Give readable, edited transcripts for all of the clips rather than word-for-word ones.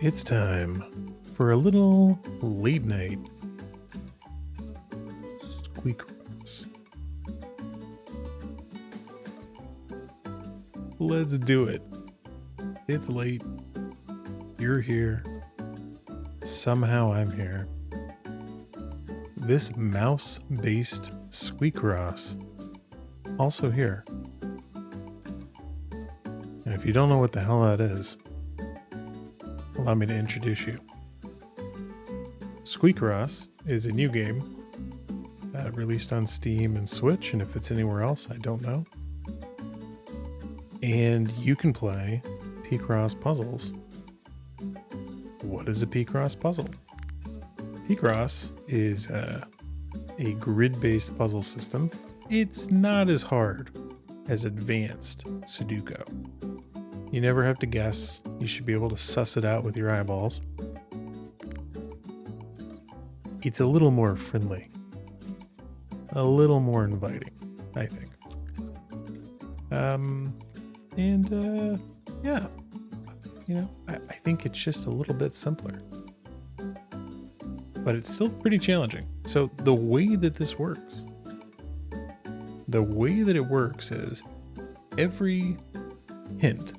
It's time for a little late night Squeakross. Let's do it. It's late. You're here. Somehow I'm here. This mouse-based Squeakross also here. And if you don't know what the hell that is, allow me to introduce you. Squeakross is a new game released on Steam and Switch, and if it's anywhere else, I don't know. And you can play Picross puzzles. What is a Picross puzzle? Picross is a grid-based puzzle system. It's not as hard as advanced Sudoku. You never have to guess. You should be able to suss it out with your eyeballs. It's a little more friendly. A little more inviting, I think. Yeah. You know, I think it's just a little bit simpler. But it's still pretty challenging. So the way that this works, is every hint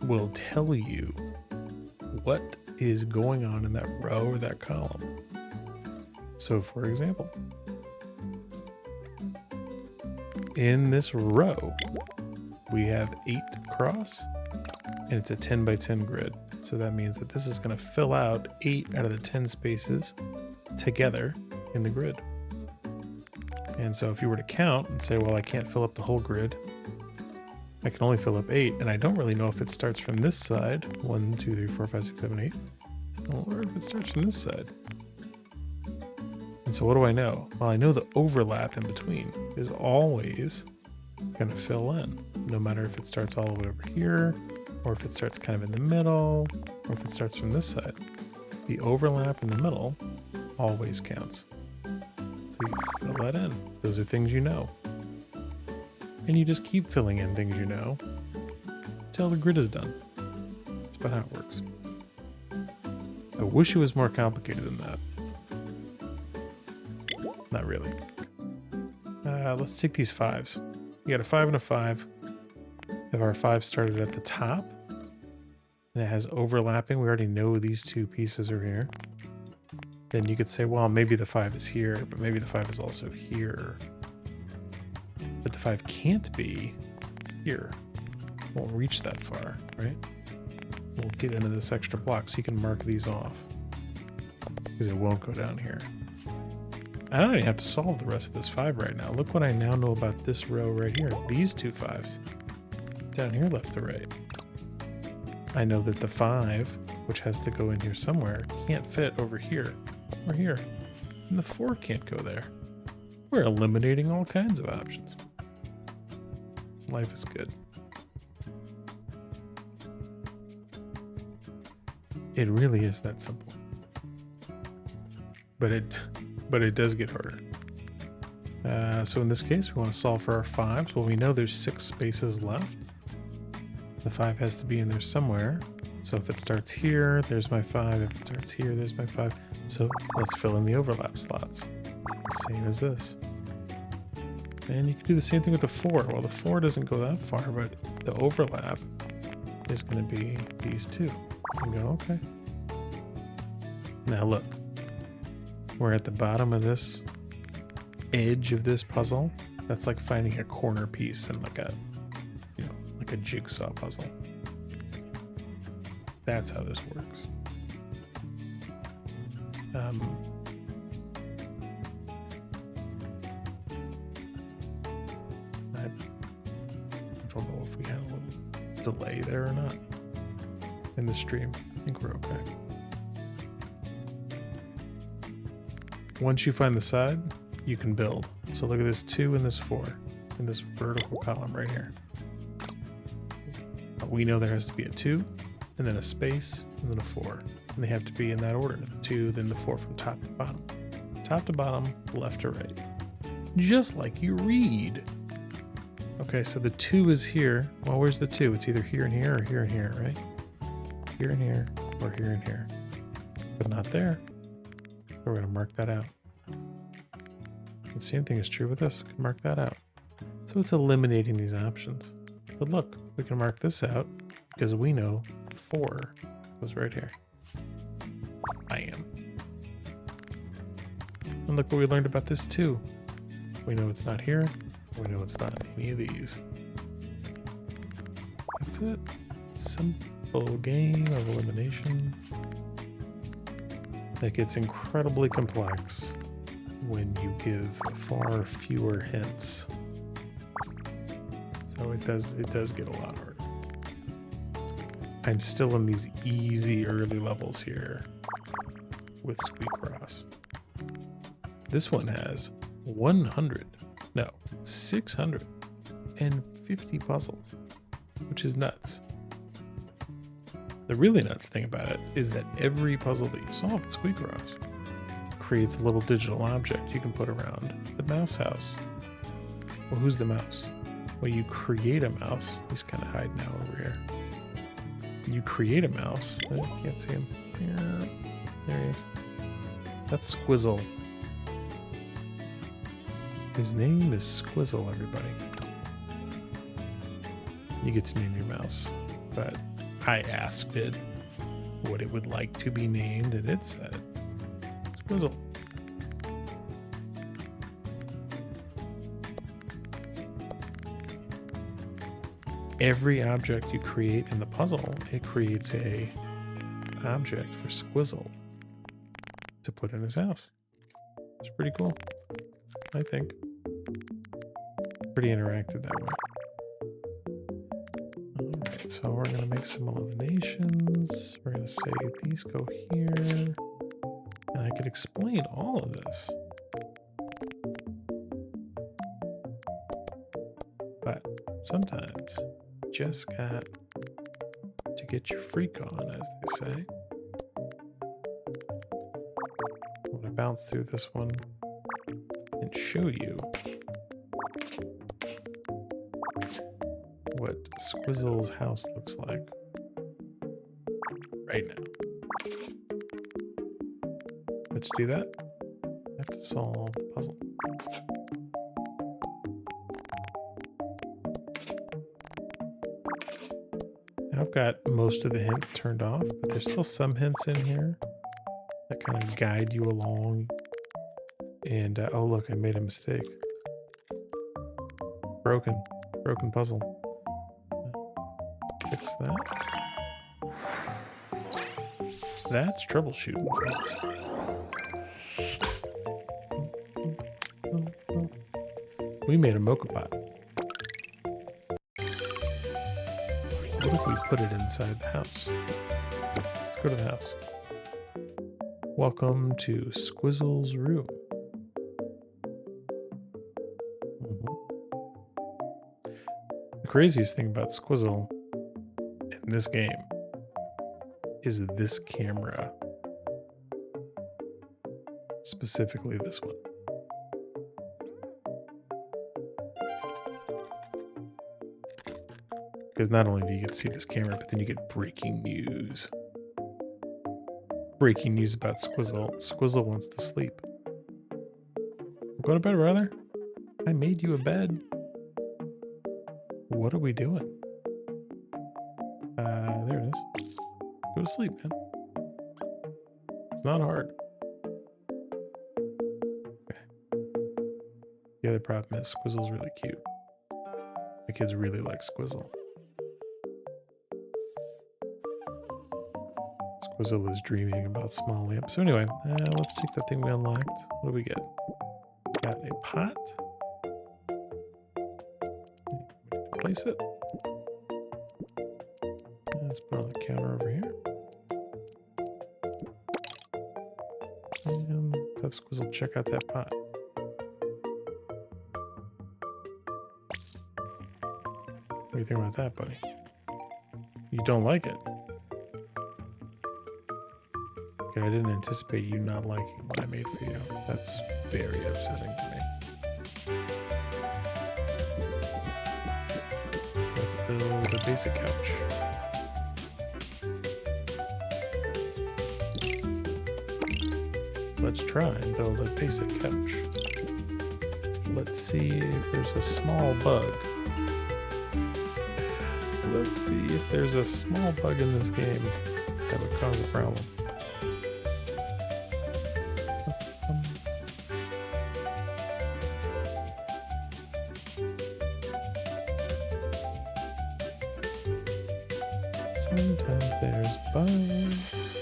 will tell you what is going on in that row or that column. So for example, in this row, we have 8 cross and it's a 10 by 10 grid. So that means that this is going to fill out 8 out of the 10 spaces together in the grid. And so if you were to count and say, well, I can't fill up the whole grid, I can only fill up 8, and I don't really know if it starts from this side, 1, 2, 3, 4, 5, 6, 7, 8, or if it starts from this side. And so what do I know? Well, I know the overlap in between is always going to fill in, no matter if it starts all the way over here, or if it starts kind of in the middle, or if it starts from this side. The overlap in the middle always counts. So you fill that in. Those are things you know. And you just keep filling in things you know until the grid is done. That's about how it works. I wish it was more complicated than that. Not really. Let's take these 5s. You got a 5 and a 5. If our 5 started at the top and it has overlapping, we already know these 2 pieces are here. Then you could say, well, maybe the 5 is here, but maybe the 5 is also here. But the 5 can't be here. Won't reach that far, right? We'll get into this extra block so you can mark these off, because it won't go down here. I don't even have to solve the rest of this 5 right now. Look what I now know about this row right here. These 2 5s down here left to right. I know that the 5, which has to go in here somewhere, can't fit over here or here. And the 4 can't go there. We're eliminating all kinds of options. Life is good. It really is that simple. But it does get harder. So in this case, we want to solve for our 5s. Well, we know there's 6 spaces left. The 5 has to be in there somewhere. So if it starts here, there's my 5. If it starts here, there's my 5. So let's fill in the overlap slots. Same as this. And you can do the same thing with the 4. Well, the 4 doesn't go that far, but the overlap is going to be these 2. You can go, okay. Now look. We're at the bottom of this edge of this puzzle. That's like finding a corner piece in like a, like a jigsaw puzzle. That's how this works. I don't know if we had a little delay there or not in the stream. I think we're okay. Once you find the side, you can build. So look at this 2 and this 4 in this vertical column right here. We know there has to be a 2, and then a space, and then a 4. And they have to be in that order. The 2, then the 4 from top to bottom. Top to bottom, left to right. Just like you read. Okay, so the 2 is here. Well, where's the 2? It's either here and here or here and here, right? here and here, or here and here. But not there. So we're going to mark that out. The same thing is true with this. We can mark that out. So it's eliminating these options. But look, we can mark this out because we know 4 goes right here. I am. And look what we learned about this too. We know it's not here. We know it's not any of these. That's it. Simple game of elimination. That gets incredibly complex when you give far fewer hints. So it does get a lot harder. I'm still in these easy early levels here with Squeakross. This one has 650 puzzles, which is nuts. The really nuts thing about it is that every puzzle that you solve at Squeakross creates a little digital object you can put around the mouse house. Well, who's the mouse? Well, you create a mouse. He's kind of hiding out over here. You create a mouse. I can't see him. Yeah, there he is. That's Squizzle. His name is Squizzle, everybody. You get to name your mouse, but I asked it what it would like to be named, and it said Squizzle. Every object you create in the puzzle, it creates a object for Squizzle to put in his house. It's pretty cool, I think. Pretty interactive that way. Alright, so we're going to make some eliminations. We're going to say these go here. And I could explain all of this. But sometimes you just got to get your freak on, as they say. I'm going to bounce through this one and show you what Squizzle's house looks like right now. But to do that, I have to solve the puzzle. Now I've got most of the hints turned off, but there's still some hints in here that kind of guide you along. And oh look, I made a mistake. Broken puzzle. Fix that. That's troubleshooting, folks. We made a mocha pot. What if we put it inside the house? Let's go to the house. Welcome to Squizzle's room. The craziest thing about Squizzle in this game is this camera. Specifically this one. Because not only do you get to see this camera, but then you get breaking news. Breaking news about Squizzle. Squizzle wants to sleep. Go to bed, brother. I made you a bed. What are we doing? There it is. Go to sleep, man. It's not hard. Okay. The other problem is Squizzle's really cute. The kids really like Squizzle. Squizzle is dreaming about small lamps. So anyway, let's take that thing we unlocked. What do we get? Got a pot. Place it. Let's put it on the counter over here. And let's have Squizzle check out that pot. What do you think about that, buddy? You don't like it? Okay, I didn't anticipate you not liking what I made for you. That's very upsetting to me. Let's build a basic couch. let's try and build a basic couch. Let's see if there's a small bug. Let's see if there's a small bug in this game that would cause a problem. Sometimes there's bugs.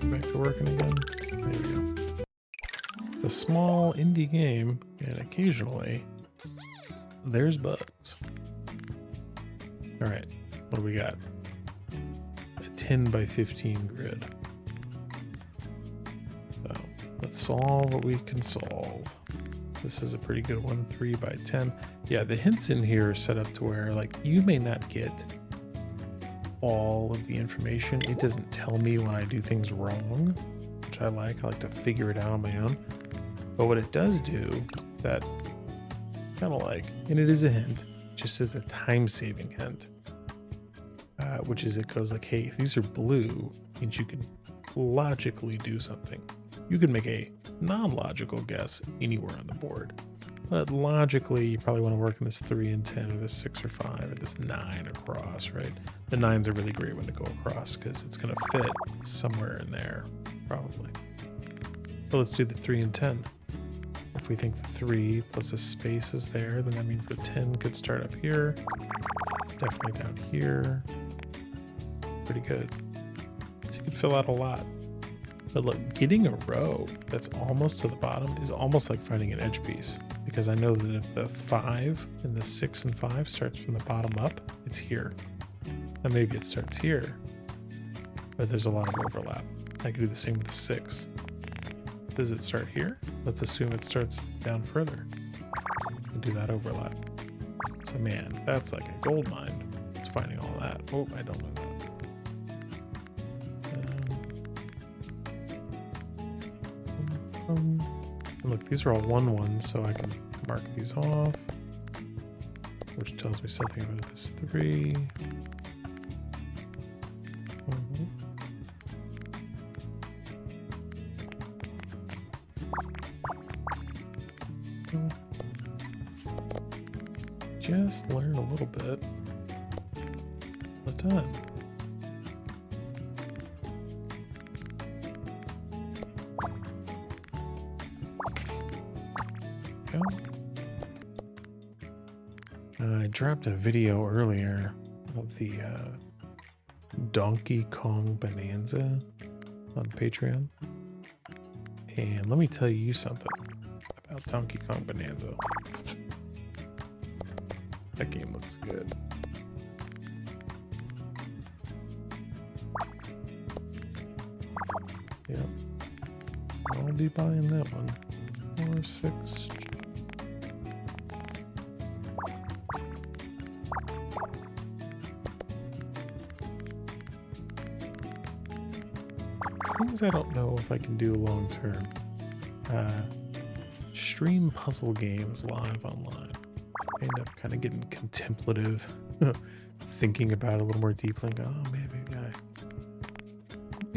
Back to working again. There we go. It's a small indie game, and occasionally there's bugs. All right, what do we got? 10 by 15 grid. So let's solve what we can solve. This is a pretty good one, 3 by 10. Yeah, the hints in here are set up to where like you may not get all of the information. It doesn't tell me when I do things wrong, which I like. I like to figure it out on my own. But what it does do that kind of like, and it is a hint, just as a time-saving hint. Which is it goes like, hey, if these are blue, means you could logically do something. You could make a non-logical guess anywhere on the board. But logically, you probably want to work in this 3 and 10 or this 6 or 5 or this 9 across, right? The 9's a really great one to go across because it's going to fit somewhere in there, probably. But let's do the 3 and 10. If we think the 3 plus a space is there, then that means the 10 could start up here. Definitely down here. Pretty good. So you could fill out a lot. But look, getting a row that's almost to the bottom is almost like finding an edge piece. Because I know that if the 5 and the 6 and 5 starts from the bottom up, it's here. And maybe it starts here. But there's a lot of overlap. I could do the same with the 6. Does it start here? Let's assume it starts down further. And do that overlap. So man, that's like a gold mine. It's finding all that. Oh, I don't know that. Look, these are all 1-1, so I can mark these off, which tells me something about this 3. Just learn a little bit at a time. I dropped a video earlier of the Donkey Kong Bonanza on Patreon. And let me tell you something about Donkey Kong Bonanza. That game looks good. Yep. I'll be buying that one. 4, 6. Things I don't know if I can do long term. Stream puzzle games live online. I end up kind of getting contemplative, thinking about it a little more deeply and go, oh, maybe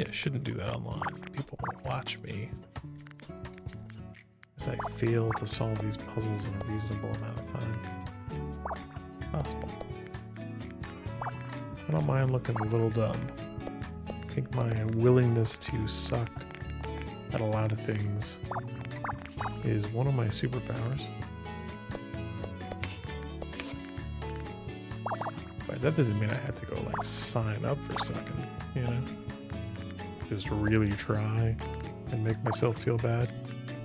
I shouldn't do that online. People won't watch me as I fail to solve these puzzles in a reasonable amount of time. Possible. I don't mind looking a little dumb. I think my willingness to suck at a lot of things is one of my superpowers. But that doesn't mean I have to go like sign up for sucking, you know? Just really try and make myself feel bad.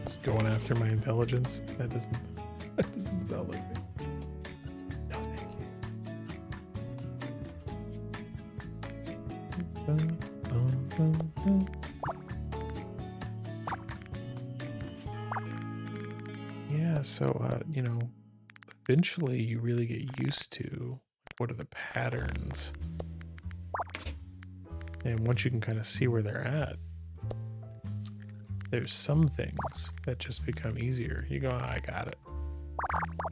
Just going after my intelligence. That doesn't sound like me. No, thank you. Yeah, so you know, eventually you really get used to what are the patterns, and once you can kind of see where they're at, there's some things that just become easier. You go, oh, I got it.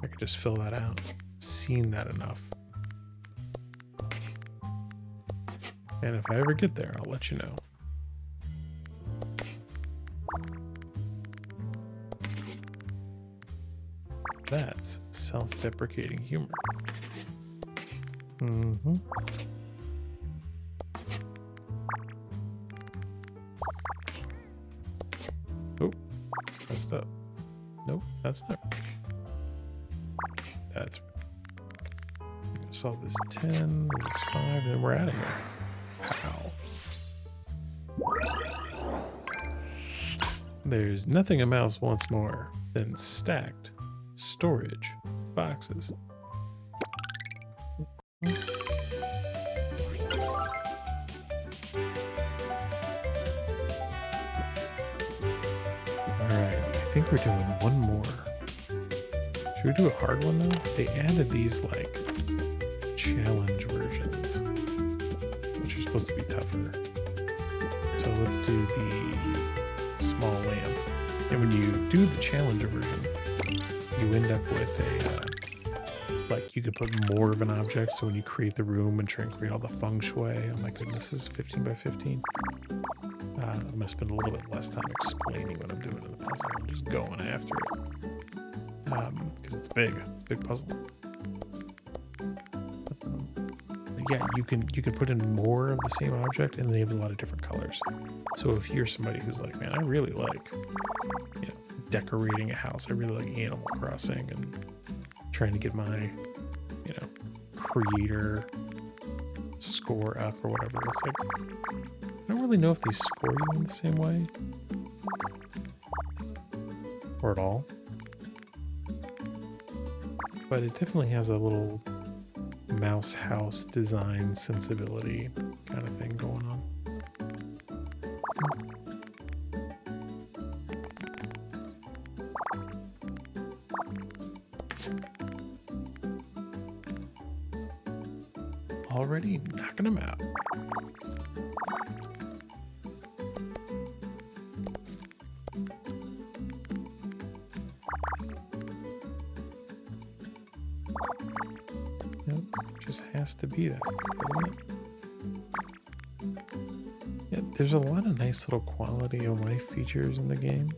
I could just fill that out. I've seen that enough. And if I ever get there, I'll let you know. That's self-deprecating humor. Mm-hmm. Oh, messed up. Nope, that's not. That's. I'm gonna solve this 10, this 5, then we're adding it. Pow. There's nothing a mouse wants more than stacked storage boxes. Alright, I think we're doing one more. Should we do a hard one though? They added these like challenge versions, which are supposed to be tougher. So let's do the small lamp. And when you do the challenger version, you end up with a, like you could put more of an object. So when you create the room and try and create all the feng shui, oh my goodness, this is 15 by 15. I'm gonna spend a little bit less time explaining what I'm doing in the puzzle. I'm just going after it. Because it's a big puzzle. Yeah, you can put in more of the same object and they have a lot of different colors. So if you're somebody who's like, man, I really like, you know, decorating a house. I really like Animal Crossing and trying to get my, you know, creator score up or whatever. It's like, I don't really know if they score you in the same way or at all. But it definitely has a little mouse house design sensibility kind of thing going on. Already knocking them out. Yep, just has to be that, doesn't it? Yeah, there's a lot of nice little quality of life features in the game.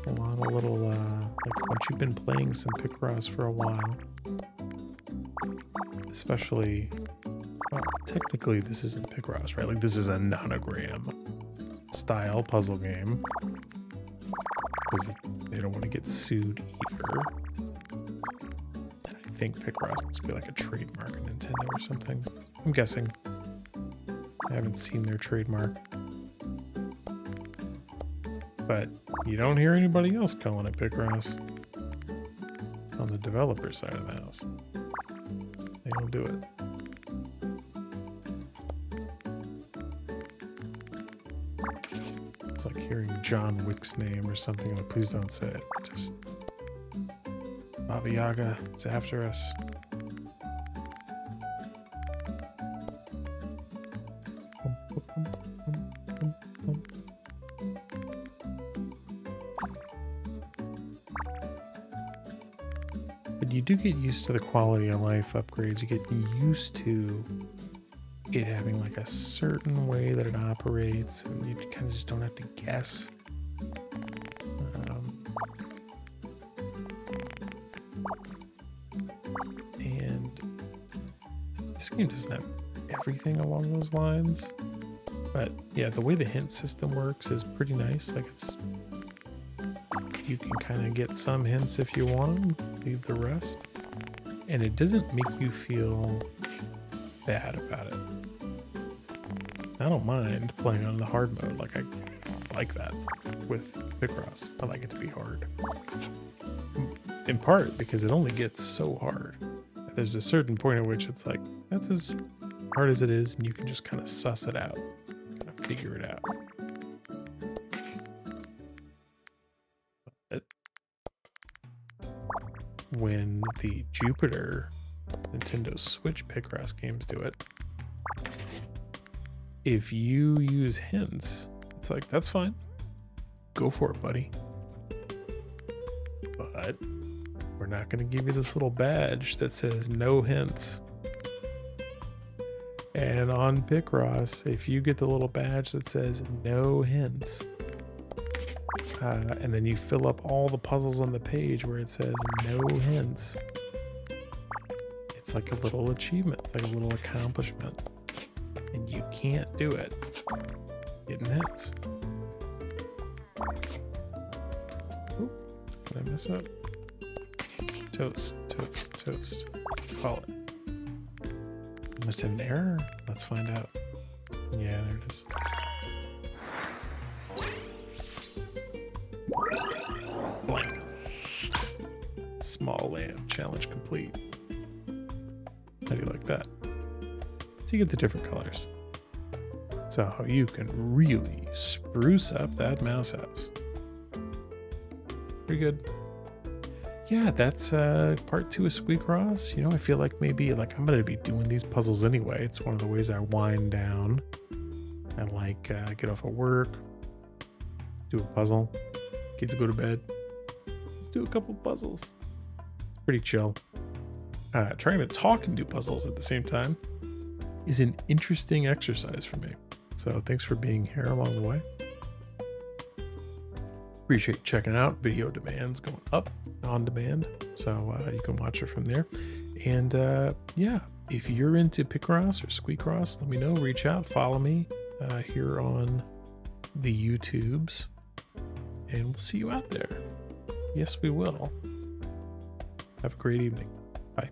A lot of little, like once you've been playing some Picross for a while, especially, well, technically this isn't Picross, right? Like this is a nonogram style puzzle game because they don't want to get sued either. And I think Picross must be like a trademark of Nintendo or something. I'm guessing. I haven't seen their trademark. But you don't hear anybody else calling it Picross on the developer side of the house. They don't do it. It's like hearing John Wick's name or something. Like, please don't say it. Just Baba Yaga is after us. You do get used to the quality of life upgrades. You get used to it having like a certain way that it operates, and you kind of just don't have to guess. And this game doesn't have everything along those lines, but yeah, the way the hint system works is pretty nice. Like you can kind of get some hints if you want them, leave the rest. And it doesn't make you feel bad about it. I don't mind playing on the hard mode. Like I like that with Picross. I like it to be hard. In part because it only gets so hard. There's a certain point at which it's like, that's as hard as it is, and you can just kind of suss it out, kind of figure it out. When the Jupiter Nintendo Switch Picross games do it, if you use hints, it's like, that's fine. go for it, buddy. But we're not going to give you this little badge that says no hints. And on Picross, if you get the little badge that says no hints, and then you fill up all the puzzles on the page where it says no hints, it's like a little achievement, it's like a little accomplishment. And you can't do it getting hints. Oop, did I mess up? Toast, toast, toast. Call it. Must have an error. Let's find out. Yeah, there it is. Blank. Small lamp challenge complete. How do you like that? So you get the different colors. So you can really spruce up that mouse house. Pretty good. Yeah, that's part 2 of Squeakross. You know, I feel like maybe like I'm gonna be doing these puzzles anyway. It's one of the ways I wind down. I like get off of work, do a puzzle, kids go to bed. Let's do a couple puzzles. It's pretty chill. Trying to talk and do puzzles at the same time is an interesting exercise for me. So thanks for being here along the way. Appreciate checking out. Video demand's going up on demand, so you can watch it from there. And yeah, if you're into Picross or Squeakross, let me know. Reach out, follow me here on the YouTubes, and we'll see you out there. Yes, we will. Have a great evening. Bye.